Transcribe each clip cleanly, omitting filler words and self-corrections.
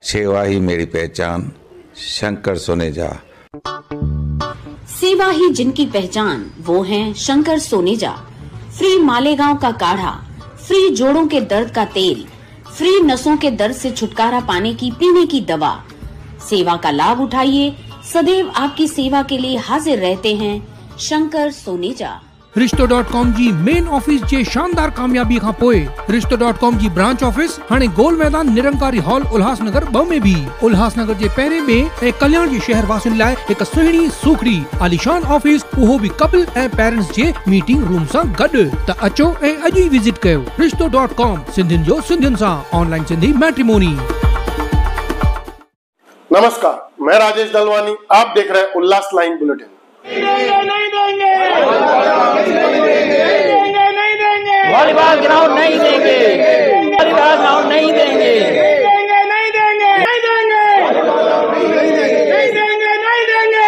सेवा ही मेरी पहचान, शंकर सोनेजा। सेवा ही जिनकी पहचान, वो हैं शंकर सोनेजा। फ्री मालेगांव का काढ़ा, फ्री जोड़ों के दर्द का तेल, फ्री नसों के दर्द से छुटकारा पाने की पीने की दवा। सेवा का लाभ उठाइए, सदैव आपकी सेवा के लिए हाजिर रहते हैं शंकर सोनेजा। रिश्तो.com जी मेन ऑफिस जे शानदार कामयाबी खां पोइ रिश्तो.com जी ब्रांच ऑफिस हाणे गोल मैदान निरंकारी हॉल उल्हासनगर 2 में भी उल्हासनगर जे पहिरें में ऐं कल्याण जे शहर वासियुनि लाइ हिक सुहिणी सूखड़ी आलीशान ऑफिस, उहो भी कपल ऐं पेरेंट्स जे मीटिंग रूम सां गॾु। त अचो ऐं अॼु ई विजिट कयो रिश्तो.com, सिंधियुनि जो सिंधियुनि सां, ऑनलाइन सिंधी मैट्रिमोनी। नमस्कार, मैं राजेश दलवानी, आप देख रहे हैं उल्लास लाइन बुलेटिन। नहीं देंगे, वॉलीबॉल ग्राउंड नहीं देंगे, वॉलीबॉल ग्राउंड नहीं देंगे, नहीं देंगे, नहीं देंगे, नहीं देंगे, नहीं देंगे, नहीं देंगे,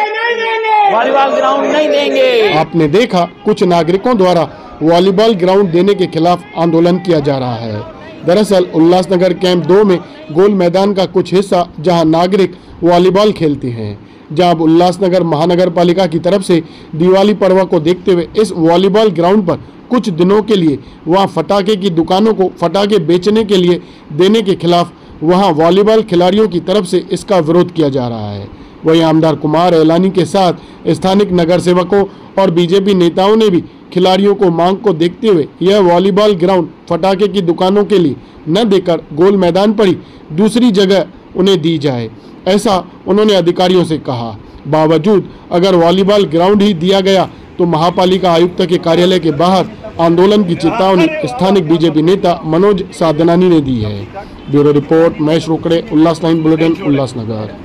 नहीं देंगे, वॉलीबॉल ग्राउंड नहीं देंगे। आपने देखा कुछ नागरिकों द्वारा वॉलीबॉल ग्राउंड देने के खिलाफ आंदोलन किया जा रहा है। दरअसल उल्लासनगर कैंप 2 में गोल मैदान का कुछ हिस्सा जहां नागरिक वॉलीबॉल खेलते हैं, जहां अब उल्लासनगर महानगर पालिका की तरफ से दिवाली पर्व को देखते हुए इस वॉलीबॉल ग्राउंड पर कुछ दिनों के लिए वहां फटाके की दुकानों को फटाके बेचने के लिए देने के खिलाफ वहां वॉलीबॉल खिलाड़ियों की तरफ से इसका विरोध किया जा रहा है। वहीं आमदार कुमार एलानी के साथ स्थानिक नगर सेवकों और बीजेपी नेताओं ने भी खिलाड़ियों को मांग को देखते हुए यह वॉलीबॉल ग्राउंड फटाके की दुकानों के लिए न देकर गोल मैदान पर ही दूसरी जगह उन्हें दी जाए, ऐसा उन्होंने अधिकारियों से कहा। बावजूद अगर वॉलीबॉल ग्राउंड ही दिया गया तो महापालिका आयुक्त के कार्यालय के बाहर आंदोलन की चेतावनी स्थानिक बीजेपी नेता मनोज साधनानी ने दी है। ब्यूरो रिपोर्ट, महेश रोकड़े, उल्लास लाइन बुलेटिन, उल्लासनगर।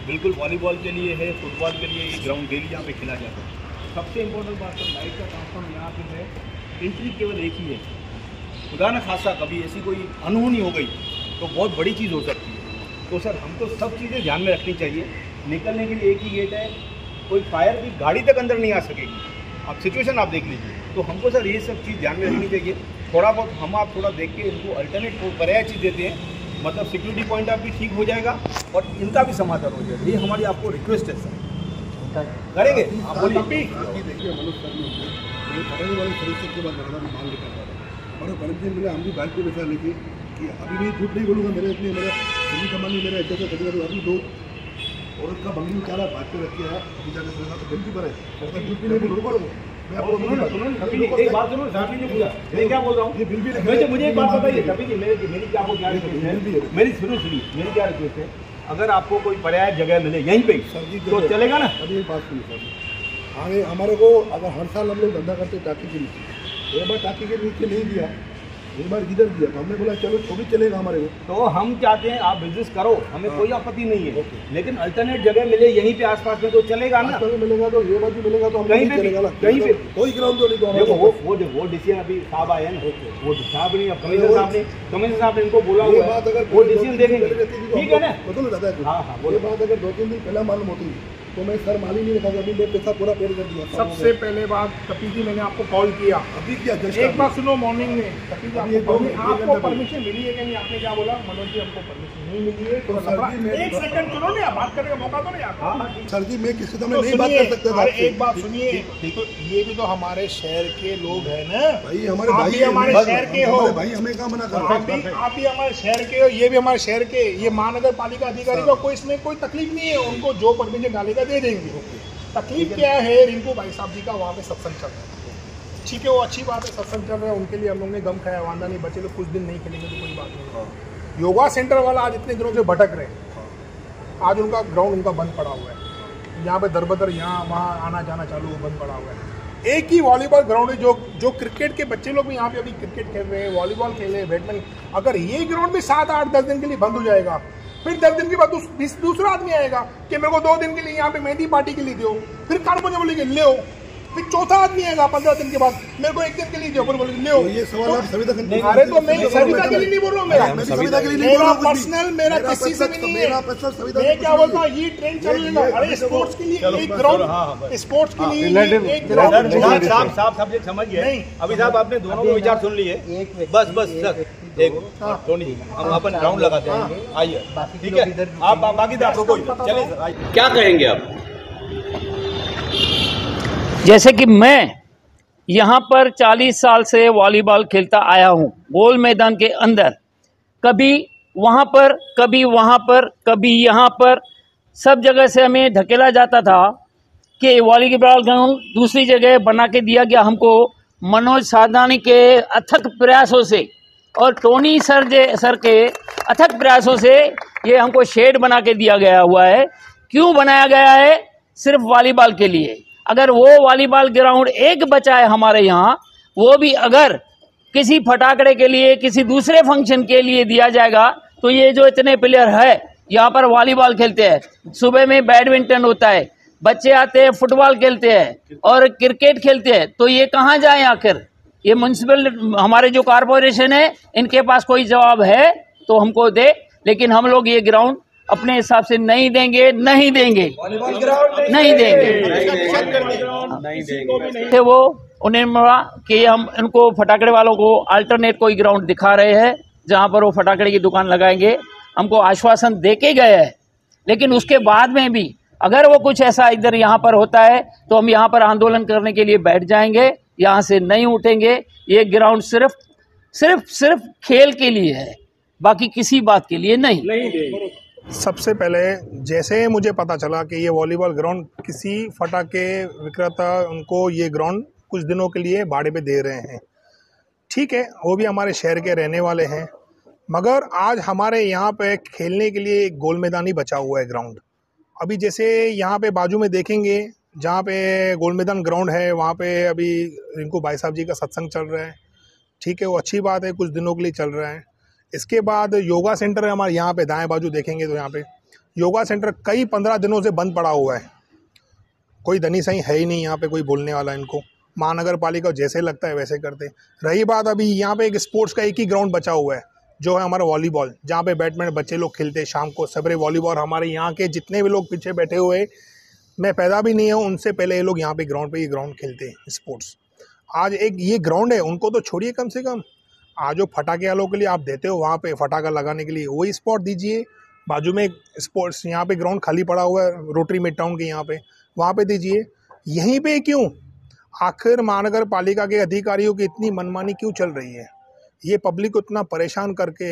बिल्कुल वॉलीबॉल के लिए है, फुटबॉल के लिए ये ग्राउंड डेली यहाँ पे खेला जाता है। सबसे इम्पोर्टेंट बात तो लाइट का ट्रांसफॉर्म यहाँ पे है, एंट्री केवल एक ही है। खुदा न खासा कभी ऐसी कोई अनहोनी हो गई तो बहुत बड़ी चीज़ हो सकती है। तो सर हमको सब चीज़ें ध्यान में रखनी चाहिए। निकलने के लिए एक ही गेट है, कोई फायर की गाड़ी तक अंदर नहीं आ सकेगी। आप सिचुएशन आप देख लीजिए। तो हमको सर ये सब चीज़ ध्यान में रखनी चाहिए। थोड़ा बहुत हम आप थोड़ा देख के इनको अल्टरनेट पर्याय चीज़ देते हैं, मतलब सिक्योरिटी पॉइंट ऑफ भी ठीक हो जाएगा और इनका भी समाधान हो जाएगा। ये हमारी आपको रिक्वेस्ट है सर, करेंगे आप बोलिए। देखिए मनोज सर ने पढ़ने वाले सदस्य के बाद ज़्यादा माल निकल रहा था और गलत दिन मिले हम भी बाइक को वैसा लेके कि अभी भी झूठ नहीं बोलूँगा, मेरे इतने मेरा दिल्ली कमान मेरा ऐसे कभी अभी 2 औरत का बंगली में क्या रहा बात पे रखी है, अभी जाकर सुना तो बिल्कुल पर है, झूठ भी नहीं बोलूँगा। मैं आपको एक बात सुनो, मैं क्या बोल रहा हूँ, मुझे एक बात बताइए कभी कि मेरी क्या क्या रिक्वेस्ट है, मेरी सुनिए मेरी क्या रिक्वेस्ट है, अगर आपको कोई पर्याय जगह मिले यहीं पे तो चलेगा ना। अभी एक बात सुनिए सर, आगे हमारे को अगर हर साल हम लोग धंधा करते टाकी के नीचे, एक बार टाकी के नीचे नहीं दिया, एक बार इधर दिया तो हमने बोला चलो तो भी चलेगा हमारे को। तो हम चाहते हैं आप बिजनेस करो, हमें कोई आपत्ति नहीं है, लेकिन अल्टरनेट जगह मिले यहीं पे आसपास में तो चलेगा ना। मिलेगा तो ये बात भी मिलेगा तो कहीं पे चलेगा ना, कहीं पे कोई ग्राउंड तो नहीं। देखो वो डिसीजन अभी साहब आए हैं, वो साहब नहीं, कमिश्नर साहब ने इनको बोला हुआ है, वो डिसीजन देंगे, ठीक है ना। बोलो दादा, हाँ ये बात अगर 2-3 दिन पहले मालूम होती तो मैं सर माली नहीं रखा, अभी मैं पैसा पूरा पेड कर दिया। सबसे पहले बात कपिल जी, मैंने आपको कॉल किया अभी क्या एक बात सुनो, मॉर्निंग में कपिल जी आपको परमिशन मिली है कि नहीं? आपने क्या बोला? मनोज जी हमको परमिशन नहीं मिली है। तो एक सेकंड सुनो ना, बात करने का मौका तो नहीं आता। सर जी मैं किसी समय नहीं बात कर सकता। एक बात सुनिए, देखो ये भी तो हमारे शहर के लोग हैं ना भाई, हमारे भाई हमारे शहर के हो भाई, हमें क्या मना कर, आप भी हमारे शहर के हो, ये भी हमारे शहर के। ये महानगर पालिका अधिकारी को कोई इसमें कोई तकलीफ नहीं है, उनको जो परमिशन डालेगा दे देंगे। तकलीफ क्या है, रिंकू भाई साहब जी का वहाँ पे सत्संग चल रहा है, ठीक है वो अच्छी बात है, सत्संग चल रहा है, उनके लिए हम लोग ने गम खाया, वादा नहीं, बच्चे लोग कुछ दिन नहीं खेलेंगे तो कोई बात नहीं। योगा सेंटर वाला आज इतने दिनों से भटक रहे हैं, आज उनका ग्राउंड उनका बंद पड़ा हुआ है, यहाँ पे दरबदर यहाँ वहाँ आना जाना चालू बंद पड़ा हुआ है। एक ही वॉलीबॉल ग्राउंड है जो क्रिकेट के बच्चे लोग भी यहाँ पे अभी क्रिकेट खेल रहे हैं, वॉलीबॉल खेल रहे हैं, बैडमिंटन। अगर ये ग्राउंड भी 7, 8, 10 दिन के लिए बंद हो जाएगा, फिर 10 दिन के बाद दूसरा आदमी आएगा कि मेरे को 2 दिन के लिए यहाँ पे मेहंदी पार्टी के लिए दो, फिर कार मुझे बोलेंगे ले हो, फिर चौथा आदमी आएगा 15 दिन के बाद, मेरे को 1 दिन के लिए जयपुर बोले ले हो। ये सवाल आप सविता के लिए, अरे तो मैं सविता के लिए नहीं बोल रहा हूँ, मेरा पर्सनल, मेरा किसी से भी नहीं है। मैं क्या बोलता हूँ, ये ट्रेंड चलेगा। अरे स्पोर्ट्स के लिए एक ग्राउंड, स्पोर्ट्स के लिए एक ग्राउंड। साहब सब्जेक्ट समझ गए नहीं अभी साहब, आपने दोनों के विचार सुन लिए, बस एक टोनी जी, हम अपन राउंड लगाते हैं, आइए, ठीक है, आप बाकी तो आप रुको, चलिए सर, आइए। क्या कहेंगे आप? जैसे कि मैं यहाँ पर 40 साल से वॉलीबॉल खेलता आया हूँ, गोल मैदान के अंदर, कभी वहाँ पर, कभी वहाँ पर, कभी यहाँ पर, सब जगह से हमें धकेला जाता था कि वॉलीबॉल ग्राउंड दूसरी जगह बना के दिया गया हमको। मनोज साधनानी के अथक प्रयासों से और टोनी सर के अथक प्रयासों से ये हमको शेड बना के दिया गया हुआ है। क्यों बनाया गया है? सिर्फ वॉलीबॉल के लिए। अगर वो वॉलीबॉल ग्राउंड एक बचा है हमारे यहाँ, वो भी अगर किसी फटाकड़े के लिए, किसी दूसरे फंक्शन के लिए दिया जाएगा, तो ये जो इतने प्लेयर है यहाँ पर वॉलीबॉल खेलते हैं, सुबह में बैडमिंटन होता है, बच्चे आते हैं फुटबॉल खेलते हैं और क्रिकेट खेलते हैं, तो ये कहाँ जाए आखिर? ये म्युनिसिपल हमारे जो कॉरपोरेशन है, इनके पास कोई जवाब है तो हमको दे, लेकिन हम लोग ये ग्राउंड अपने हिसाब से नहीं देंगे, नहीं देंगे, नहीं देंगे। वो उन्हें मिला कि हम इनको फटाकड़े वालों को अल्टरनेट कोई ग्राउंड दिखा रहे हैं जहाँ पर वो फटाकड़े की दुकान लगाएंगे। हमको आश्वासन दे के गए हैं, लेकिन उसके बाद में भी अगर वो कुछ ऐसा इधर यहाँ पर होता है तो हम यहाँ पर आंदोलन करने के लिए बैठ जाएंगे, यहाँ से नहीं उठेंगे। ये ग्राउंड सिर्फ खेल के लिए है, बाकी किसी बात के लिए नहीं। सबसे पहले जैसे मुझे पता चला कि ये वॉलीबॉल ग्राउंड किसी फटाके विक्रेता उनको ये ग्राउंड कुछ दिनों के लिए भाड़े पे दे रहे हैं, ठीक है, वो भी हमारे शहर के रहने वाले हैं, मगर आज हमारे यहाँ पे खेलने के लिए एक गोल मैदान ही बचा हुआ है ग्राउंड। अभी जैसे यहाँ पे बाजू में देखेंगे जहाँ पे गोल मैदान ग्राउंड है, वहाँ पे अभी रिंकू भाई साहब जी का सत्संग चल रहा है, ठीक है, वो अच्छी बात है, कुछ दिनों के लिए चल रहा है। इसके बाद योगा सेंटर है हमारे यहाँ पे, दाएं बाजू देखेंगे तो यहाँ पे योगा सेंटर कई 15 दिनों से बंद पड़ा हुआ है, कोई धनी सही है ही नहीं यहाँ पे कोई बोलने वाला। इनको महानगर पालिका जैसे लगता है वैसे करते। रही बात अभी यहाँ पे एक स्पोर्ट्स का एक ही ग्राउंड बचा हुआ है जो है हमारा वॉलीबॉल, जहाँ पे बैडमिंटन बच्चे लोग खेलते हैं शाम को सवेरे वॉलीबॉल। हमारे यहाँ के जितने भी लोग पीछे बैठे हुए, मैं पैदा भी नहीं हूँ उनसे पहले ये लोग यहाँ पे ग्राउंड पे ये ग्राउंड खेलते हैं स्पोर्ट्स। आज एक ये ग्राउंड है, उनको तो छोड़िए, कम से कम आज जो फटाके वालों के लिए आप देते हो वहाँ पे फटाका लगाने के लिए वही स्पॉट दीजिए। बाजू में स्पोर्ट्स यहाँ पे ग्राउंड खाली पड़ा हुआ है रोटरी मिड टाउन के यहाँ पे, वहाँ पे दीजिए। यहीं पे क्यों? आखिर महानगर पालिका के अधिकारियों की इतनी मनमानी क्यों चल रही है? ये पब्लिक को इतना परेशान करके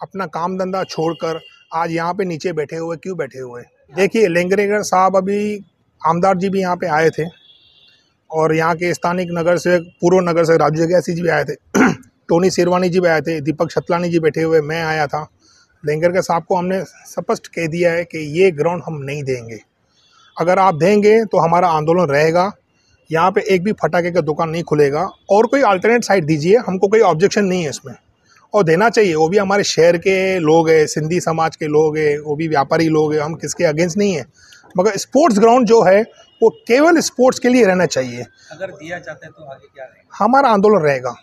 अपना काम धंधा छोड़कर आज यहाँ पे नीचे बैठे हुए क्यों बैठे हुए? देखिए लेंगरेगर साहब, अभी आमदार जी भी यहाँ पे आए थे और यहाँ के स्थानीय नगर से पूर्व नगर से राजू जग्यासी जी भी आए थे, टोनी शेरवानी जी भी आए थे, दीपक छतलानी जी बैठे हुए, मैं आया था। लेंगरेगर साहब को हमने स्पष्ट कह दिया है कि ये ग्राउंड हम नहीं देंगे, अगर आप देंगे तो हमारा आंदोलन रहेगा, यहाँ पे एक भी फटाके का दुकान नहीं खुलेगा और कोई अल्टरनेट साइट दीजिए, हमको कोई ऑब्जेक्शन नहीं है इसमें, और देना चाहिए। वो भी हमारे शहर के लोग हैं, सिंधी समाज के लोग हैं, वो भी व्यापारी लोग हैं, हम किसके अगेंस्ट नहीं है, मगर स्पोर्ट्स ग्राउंड जो है वो केवल स्पोर्ट्स के लिए रहना चाहिए। अगर दिया जाता है तो आगे क्या रहेगा? हमारा आंदोलन रहेगा,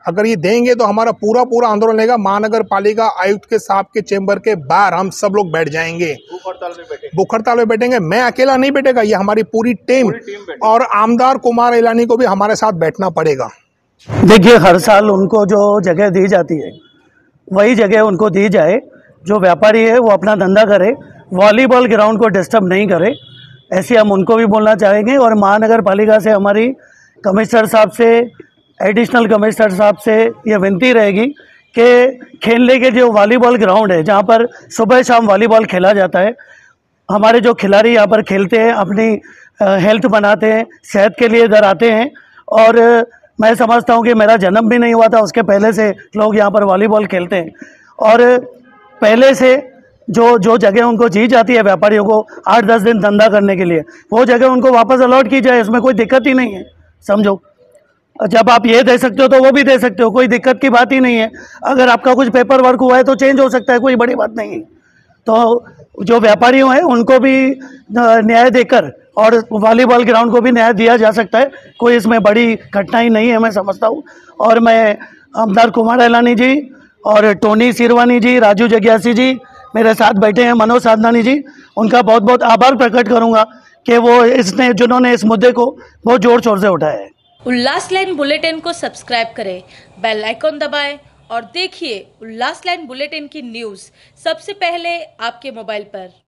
अगर ये देंगे तो हमारा पूरा आंदोलन रहेगा। महानगर पालिका आयुक्त के साहब के चेंबर के बाहर हम सब लोग बैठ जाएंगे, भूख हड़ताल में बैठेंगे। मैं अकेला नहीं बैठेगा, ये हमारी पूरी टीम और आमदार कुमार इलानी को भी हमारे साथ बैठना पड़ेगा। देखिए, हर साल उनको जो जगह दी जाती है वही जगह उनको दी जाए, जो व्यापारी है वो अपना धंधा करे, वॉलीबॉल ग्राउंड को डिस्टर्ब नहीं करे, ऐसे हम उनको भी बोलना चाहेंगे। और महानगर पालिका से हमारी कमिश्नर साहब से, एडिशनल कमिश्नर साहब से ये विनती रहेगी कि खेलने के जो वॉलीबॉल ग्राउंड है जहाँ पर सुबह शाम वॉलीबॉल खेला जाता है, हमारे जो खिलाड़ी यहाँ पर खेलते हैं, अपनी हेल्थ बनाते हैं, सेहत के लिए इधर आते हैं। और मैं समझता हूँ कि मेरा जन्म भी नहीं हुआ था उसके पहले से लोग यहाँ पर वॉलीबॉल खेलते हैं, और पहले से जो जगह उनको दी जाती है व्यापारियों को 8-10 दिन धंधा करने के लिए, वो जगह उनको वापस अलॉट की जाए, उसमें कोई दिक्कत ही नहीं है। समझो, जब आप ये दे सकते हो तो वो भी दे सकते हो, कोई दिक्कत की बात ही नहीं है। अगर आपका कुछ पेपर वर्क हुआ है तो चेंज हो सकता है, कोई बड़ी बात नहीं है। तो जो व्यापारी हैं उनको भी न्याय देकर और वॉलीबॉल ग्राउंड को भी न्याय दिया जा सकता है, कोई इसमें बड़ी कठिनाई नहीं है, मैं समझता हूँ। और मैं आमदार कुमार इलानी जी और टोनी शेरवानी जी, राजू जग्यासी जी मेरे साथ बैठे हैं, मनोज साधनानी जी, उनका बहुत बहुत आभार प्रकट करूँगा कि वो जिन्होंने इस मुद्दे को बहुत जोर शोर से उठाया है। उल्लास लाइन बुलेटिन को सब्सक्राइब करें, बेल आइकॉन दबाएं और देखिए उल्लास लाइन बुलेटिन की न्यूज़ सबसे पहले आपके मोबाइल पर।